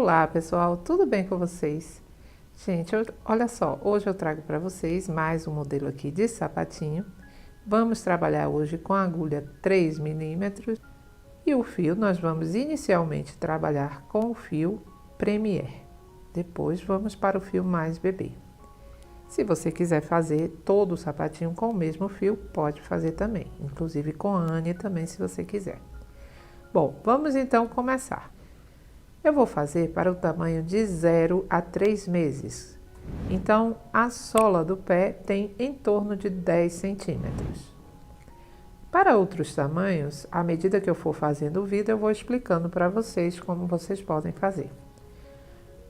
Olá pessoal, tudo bem com vocês? Gente, olha só, hoje eu trago para vocês mais um modelo aqui de sapatinho. Vamos trabalhar hoje com a agulha 3 milímetros e o fio nós vamos inicialmente trabalhar com o fio Premier. Depois vamos para o fio mais bebê. Se você quiser fazer todo o sapatinho com o mesmo fio, pode fazer também, inclusive com a Anne também se você quiser. Bom, vamos então começar. Eu vou fazer para o tamanho de 0 a 3 meses. Então, a sola do pé tem em torno de 10 centímetros. Para outros tamanhos, à medida que eu for fazendo o vídeo, eu vou explicando para vocês como vocês podem fazer.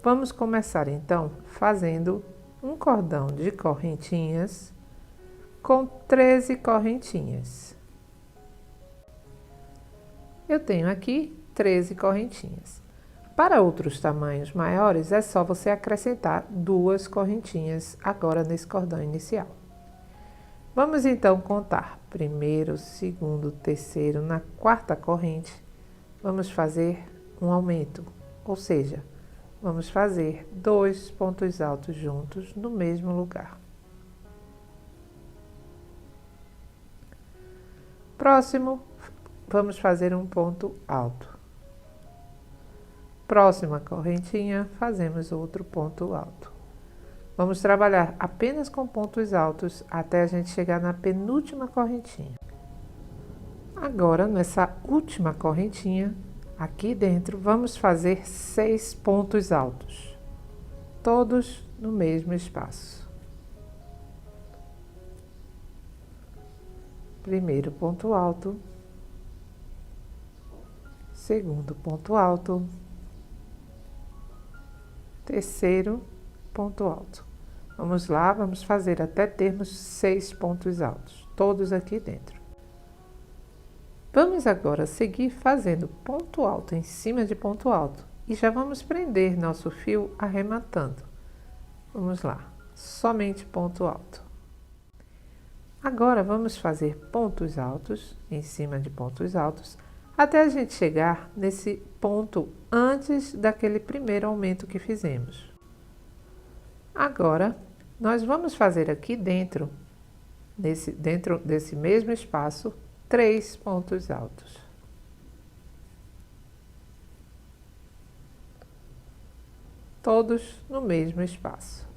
Vamos começar então fazendo um cordão de correntinhas com 13 correntinhas. Eu tenho aqui 13 correntinhas. Para outros tamanhos maiores, é só você acrescentar 2 correntinhas agora nesse cordão inicial. Vamos então contar primeiro, segundo, terceiro, na quarta corrente, vamos fazer um aumento, ou seja, vamos fazer 2 pontos altos juntos no mesmo lugar. Próximo, vamos fazer um ponto alto. Próxima correntinha, fazemos outro ponto alto. Vamos trabalhar apenas com pontos altos até a gente chegar na penúltima correntinha. Agora, nessa última correntinha, aqui dentro, vamos fazer 6 pontos altos, todos no mesmo espaço. Primeiro ponto alto, segundo ponto alto, terceiro ponto alto. Vamos lá, vamos fazer até termos 6 pontos altos, todos aqui dentro. Vamos agora seguir fazendo ponto alto em cima de ponto alto e já vamos prender nosso fio arrematando. Vamos lá, somente ponto alto. Agora vamos fazer pontos altos em cima de pontos altos até a gente chegar nesse ponto antes daquele primeiro aumento que fizemos. Agora, nós vamos fazer aqui dentro desse mesmo espaço, 3 pontos altos. Todos no mesmo espaço.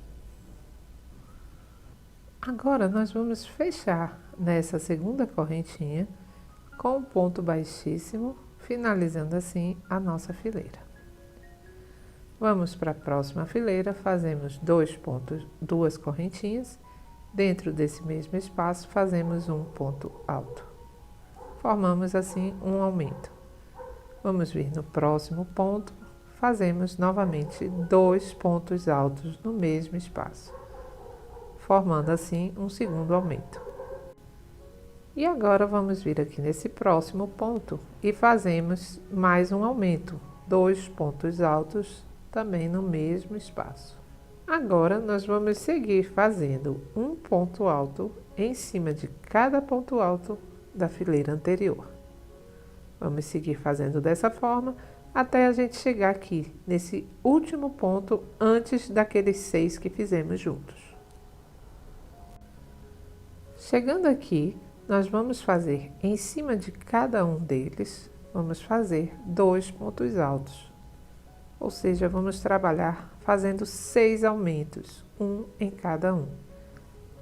Agora, nós vamos fechar nessa segunda correntinha com um ponto baixíssimo, finalizando assim a nossa fileira. Vamos para a próxima fileira, fazemos 2 correntinhas, dentro desse mesmo espaço fazemos um ponto alto. Formamos assim um aumento. Vamos vir no próximo ponto, fazemos novamente 2 pontos altos no mesmo espaço, formando assim um segundo aumento. E agora vamos vir aqui nesse próximo ponto e fazemos mais um aumento, 2 pontos altos também no mesmo espaço. Agora nós vamos seguir fazendo um ponto alto em cima de cada ponto alto da fileira anterior. Vamos seguir fazendo dessa forma até a gente chegar aqui nesse último ponto antes daqueles 6 que fizemos juntos. Chegando aqui, nós vamos fazer em cima de cada um deles, vamos fazer 2 pontos altos. Ou seja, vamos trabalhar fazendo 6 aumentos, um em cada um.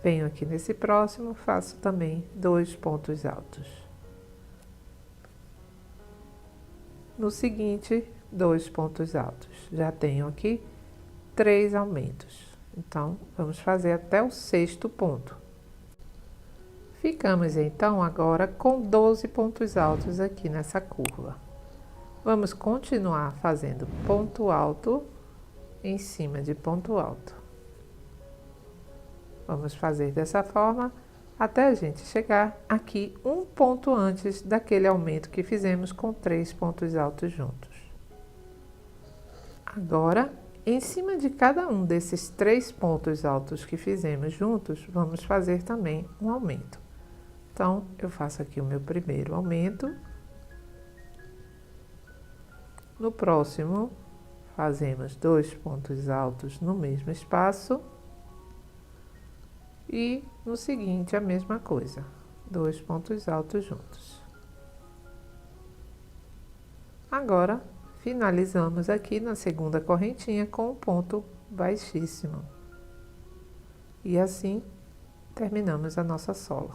Venho aqui nesse próximo, faço também 2 pontos altos. No seguinte, 2 pontos altos. Já tenho aqui 3 aumentos. Então, vamos fazer até o 6º ponto. Ficamos então agora com 12 pontos altos aqui nessa curva. Vamos continuar fazendo ponto alto em cima de ponto alto. Vamos fazer dessa forma até a gente chegar aqui um ponto antes daquele aumento que fizemos com 3 pontos altos juntos. Agora, em cima de cada um desses 3 pontos altos que fizemos juntos, vamos fazer também um aumento. Então, eu faço aqui o meu primeiro aumento. No próximo, fazemos 2 pontos altos no mesmo espaço e no seguinte a mesma coisa, 2 pontos altos juntos. Agora, finalizamos aqui na segunda correntinha com um ponto baixíssimo. E assim, terminamos a nossa sola.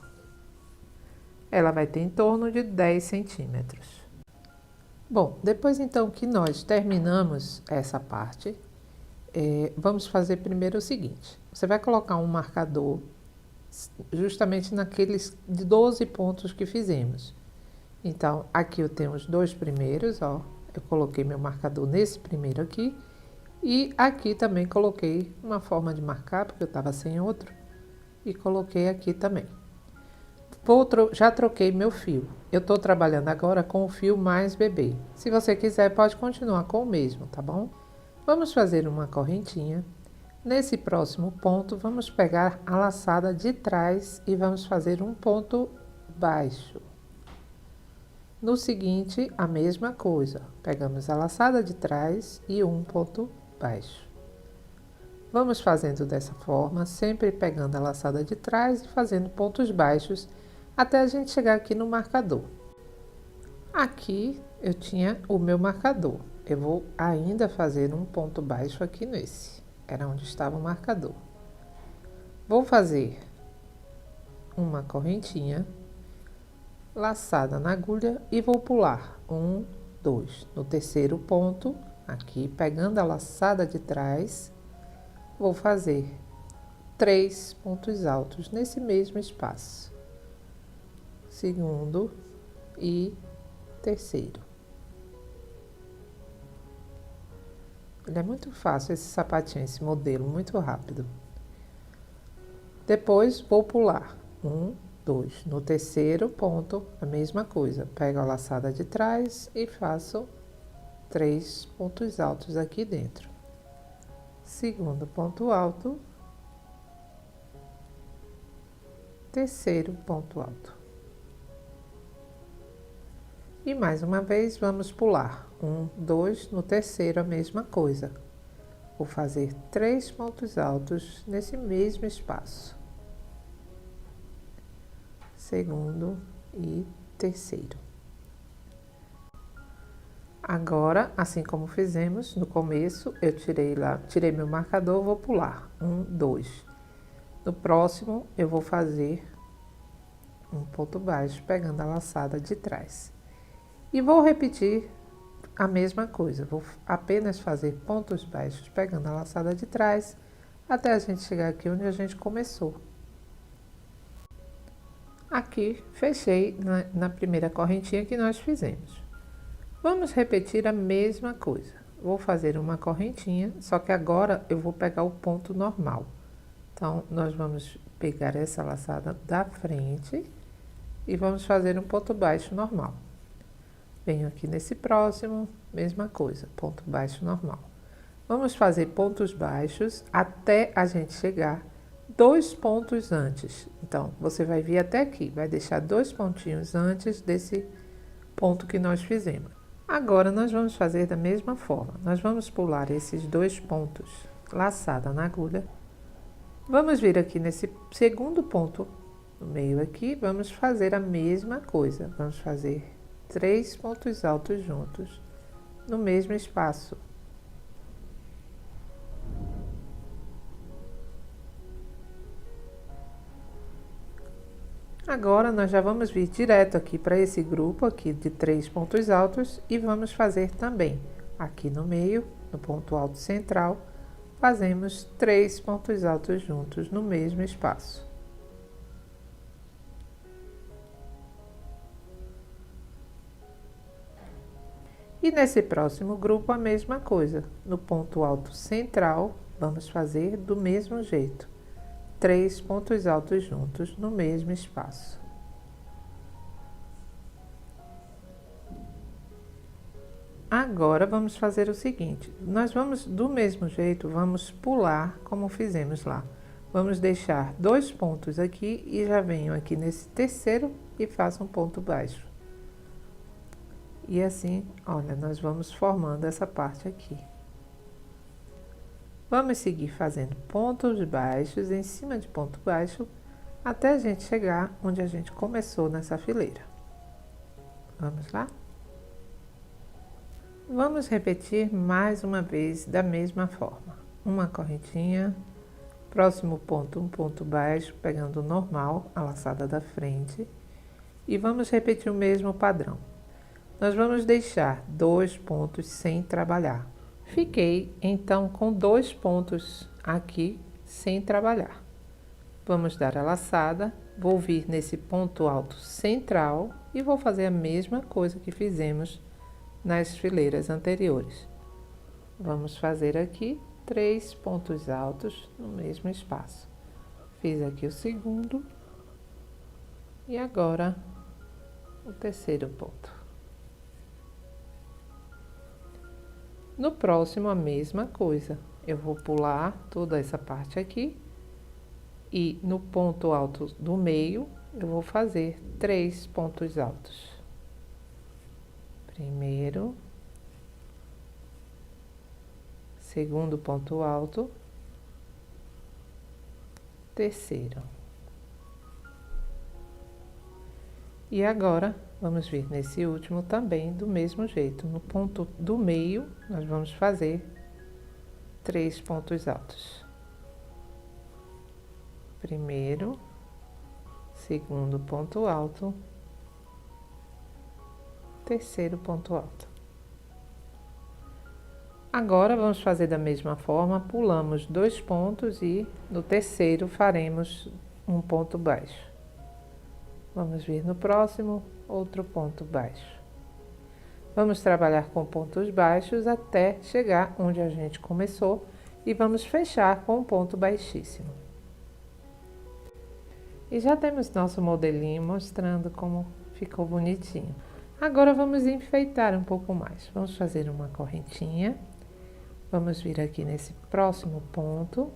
Ela vai ter em torno de 10 centímetros. Bom, depois então que nós terminamos essa parte, vamos fazer primeiro o seguinte. Você vai colocar um marcador justamente naqueles 12 pontos que fizemos. Então, aqui eu tenho os 2 primeiros, ó. Eu coloquei meu marcador nesse primeiro aqui. E aqui também coloquei uma forma de marcar, porque eu estava sem outro. E coloquei aqui também. Já troquei meu fio. Eu estou trabalhando agora com o fio mais bebê. Se você quiser, pode continuar com o mesmo, tá bom? Vamos fazer uma correntinha. Nesse próximo ponto, vamos pegar a laçada de trás e vamos fazer um ponto baixo. No seguinte, a mesma coisa. Pegamos a laçada de trás e um ponto baixo. Vamos fazendo dessa forma, sempre pegando a laçada de trás e fazendo pontos baixos até a gente chegar aqui no marcador. Aqui eu tinha o meu marcador. Eu vou ainda fazer um ponto baixo aqui nesse. Era onde estava o marcador. Vou fazer uma correntinha, laçada na agulha e vou pular 1, 2. No terceiro ponto, aqui pegando a laçada de trás, vou fazer 3 pontos altos nesse mesmo espaço. Segundo e terceiro. Ele é muito fácil esse sapatinho, esse modelo, muito rápido. Depois vou pular 1, 2. No terceiro ponto, a mesma coisa. Pego a laçada de trás e faço 3 pontos altos aqui dentro. Segundo ponto alto. Terceiro ponto alto. E mais uma vez, vamos pular 1, 2. No terceiro, a mesma coisa. Vou fazer 3 pontos altos nesse mesmo espaço. Segundo e terceiro. Agora, assim como fizemos no começo, eu tirei meu marcador, vou pular 1, 2. No próximo, eu vou fazer um ponto baixo, pegando a laçada de trás. E vou repetir a mesma coisa, vou apenas fazer pontos baixos, pegando a laçada de trás, até a gente chegar aqui onde a gente começou. Aqui, fechei na primeira correntinha que nós fizemos. Vamos repetir a mesma coisa. Vou fazer uma correntinha, só que agora eu vou pegar o ponto normal. Então, nós vamos pegar essa laçada da frente e vamos fazer um ponto baixo normal. Venho aqui nesse próximo, mesma coisa, ponto baixo normal. Vamos fazer pontos baixos até a gente chegar 2 pontos antes. Então, você vai vir até aqui, vai deixar 2 pontinhos antes desse ponto que nós fizemos. Agora, nós vamos fazer da mesma forma. Nós vamos pular esses 2 pontos, laçada na agulha. Vamos vir aqui nesse segundo ponto, no meio aqui, vamos fazer a mesma coisa. Vamos fazer 3 pontos altos juntos, no mesmo espaço. Agora, nós já vamos vir direto aqui para esse grupo aqui de 3 pontos altos e vamos fazer também aqui no meio, no ponto alto central, fazemos 3 pontos altos juntos no mesmo espaço. E nesse próximo grupo a mesma coisa, no ponto alto central, vamos fazer do mesmo jeito, 3 pontos altos juntos no mesmo espaço. Agora vamos fazer o seguinte, nós vamos do mesmo jeito, vamos pular como fizemos lá. Vamos deixar 2 pontos aqui e já venho aqui nesse terceiro e faço um ponto baixo. E assim, olha, nós vamos formando essa parte aqui. Vamos seguir fazendo pontos baixos em cima de ponto baixo até a gente chegar onde a gente começou nessa fileira. Vamos lá? Vamos repetir mais uma vez da mesma forma. Uma correntinha, próximo ponto, um ponto baixo, pegando o normal, a laçada da frente, e vamos repetir o mesmo padrão. Nós vamos deixar 2 pontos sem trabalhar. Fiquei, então, com 2 pontos aqui sem trabalhar. Vamos dar a laçada, vou vir nesse ponto alto central e vou fazer a mesma coisa que fizemos nas fileiras anteriores. Vamos fazer aqui 3 pontos altos no mesmo espaço. Fiz aqui o segundo e agora o terceiro ponto. No próximo, a mesma coisa. Eu vou pular toda essa parte aqui e no ponto alto do meio, eu vou fazer 3 pontos altos. Primeiro, segundo ponto alto, terceiro. E agora, vamos vir nesse último também do mesmo jeito. No ponto do meio, nós vamos fazer 3 pontos altos. Primeiro, segundo ponto alto, terceiro ponto alto. Agora, vamos fazer da mesma forma, pulamos 2 pontos e no terceiro faremos um ponto baixo. Vamos vir no próximo, outro ponto baixo. Vamos trabalhar com pontos baixos até chegar onde a gente começou e vamos fechar com um ponto baixíssimo. E já temos nosso modelinho mostrando como ficou bonitinho. Agora vamos enfeitar um pouco mais. Vamos fazer uma correntinha. Vamos vir aqui nesse próximo ponto.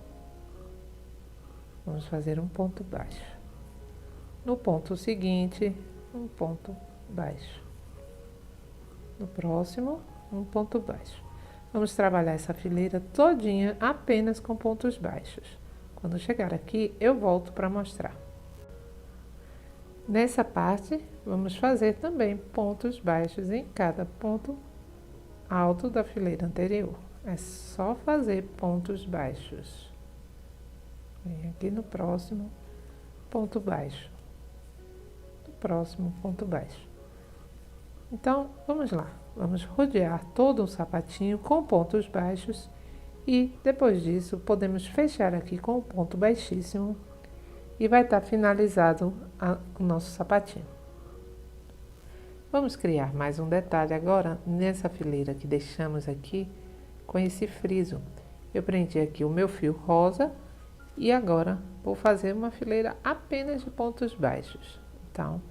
Vamos fazer um ponto baixo. No ponto seguinte, um ponto baixo. No próximo, um ponto baixo. Vamos trabalhar essa fileira todinha apenas com pontos baixos. Quando chegar aqui, eu volto para mostrar. Nessa parte, vamos fazer também pontos baixos em cada ponto alto da fileira anterior. É só fazer pontos baixos. Vem aqui no próximo, ponto baixo. Próximo ponto baixo. Então, vamos lá. Vamos rodear todo o sapatinho com pontos baixos e depois disso podemos fechar aqui com o ponto baixíssimo e vai estar finalizado o nosso sapatinho. Vamos criar mais um detalhe agora nessa fileira que deixamos aqui com esse friso. Eu prendi aqui o meu fio rosa e agora vou fazer uma fileira apenas de pontos baixos. Então,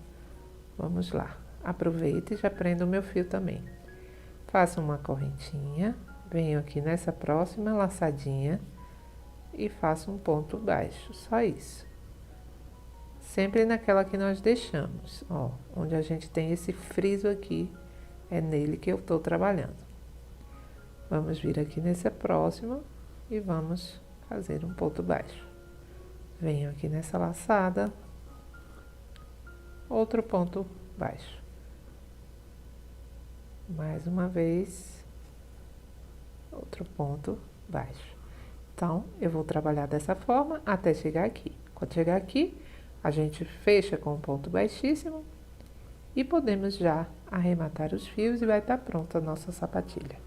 vamos lá. Aproveita e já prenda o meu fio também. Faço uma correntinha, venho aqui nessa próxima laçadinha e faço um ponto baixo, só isso. Sempre naquela que nós deixamos, ó, onde a gente tem esse friso aqui, é nele que eu tô trabalhando. Vamos vir aqui nessa próxima e vamos fazer um ponto baixo. Venho aqui nessa laçada, outro ponto baixo. Mais uma vez, outro ponto baixo. Então, eu vou trabalhar dessa forma até chegar aqui. Quando chegar aqui, a gente fecha com um ponto baixíssimo e podemos já arrematar os fios e vai estar pronta a nossa sapatilha.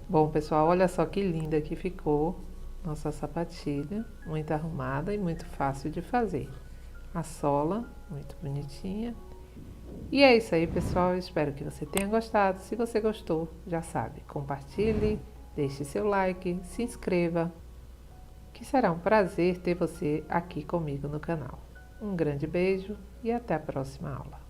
Bom, pessoal, olha só que linda que ficou nossa sapatilha, muito arrumada e muito fácil de fazer. A sola, muito bonitinha. E é isso aí, pessoal. Eu espero que você tenha gostado. Se você gostou, já sabe, compartilhe, deixe seu like, se inscreva, que será um prazer ter você aqui comigo no canal. Um grande beijo e até a próxima aula.